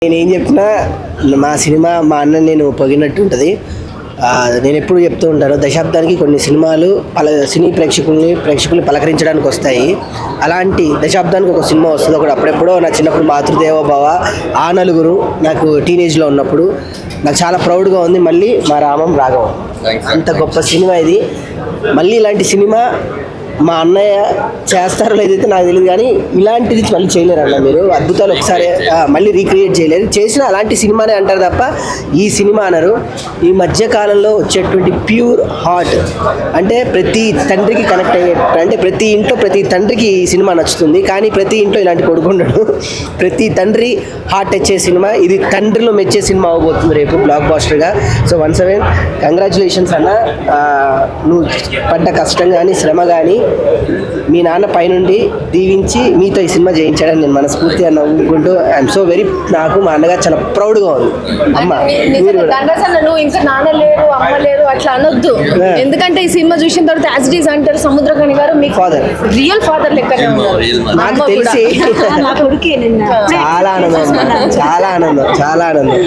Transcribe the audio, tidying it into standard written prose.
నేనేం చెప్పినా మా సినిమా మా అన్న నేను పొగినట్టు ఉంటుంది. నేను ఎప్పుడు చెప్తూ ఉంటాను, దశాబ్దానికి కొన్ని సినిమాలు సినీ ప్రేక్షకుల్ని పలకరించడానికి వస్తాయి. అలాంటి దశాబ్దానికి ఒక సినిమా వస్తుంది. ఒకటి అప్పుడెప్పుడో నా చిన్నప్పుడు మాతృదేవోభవ, ఆ నలుగురు నాకు టీనేజ్లో ఉన్నప్పుడు నాకు చాలా ప్రౌడ్గా ఉంది. మళ్ళీ మా రామం రాఘవం, అంత గొప్ప సినిమా ఇది. మళ్ళీ ఇలాంటి సినిమా మా అన్నయ్య చేస్తారో లేదైతే నాకు తెలియదు, కానీ ఇలాంటిది మళ్ళీ చేయలేరు అన్న. మీరు అద్భుతాలు ఒకసారి మళ్ళీ రీక్రియేట్ చేయలేరు. చేసిన అలాంటి సినిమానే అంటారు తప్ప ఈ సినిమా అనరు. ఈ మధ్య కాలంలో వచ్చేటువంటి ప్యూర్ హార్ట్, అంటే ప్రతి తండ్రికి కనెక్ట్ అయ్యేట, అంటే ప్రతి ఇంట్లో ప్రతి తండ్రికి ఈ సినిమా నచ్చుతుంది. కానీ ప్రతి ఇంట్లో ఇలాంటి కొడుకు ఉండడు. ప్రతి తండ్రి హార్ట్ తెచ్చే సినిమా ఇది. తండ్రిలో మెచ్చే సినిమా అవబోతుంది రేపు బ్లాక్ బాస్టర్గా. సో వన్స్ అగైన్ కంగ్రాచులేషన్స్ అన్న. నువ్వు పడ్డ కష్టం కానీ శ్రమ కానీ మీ నాన్న పైనుండి దీవించి మీతో ఈ సినిమా చేయించాడని నేను మనస్ఫూర్తిగా నవ్వుకుంటూ ఐఎమ్ సో వెరీ, నాకు మా అన్నగారు చాలా ప్రౌడ్గా ఉంది. అమ్మ నువ్వు ఇంకా నాన్న లేరు అమ్మ లేరు అట్లా అనొద్దు. ఎందుకంటే ఈ సినిమా చూసిన తర్వాత యాజ్ ఇట్ ఈస్ అంటారు సముద్రకని గారు మీకు ఫాదర్, రియల్ ఫాదర్ లెక్కనే ఉన్నారు. నాకు తెలిసి చాలా ఆనందం, చాలా ఆనందం, చాలా ఆనందం.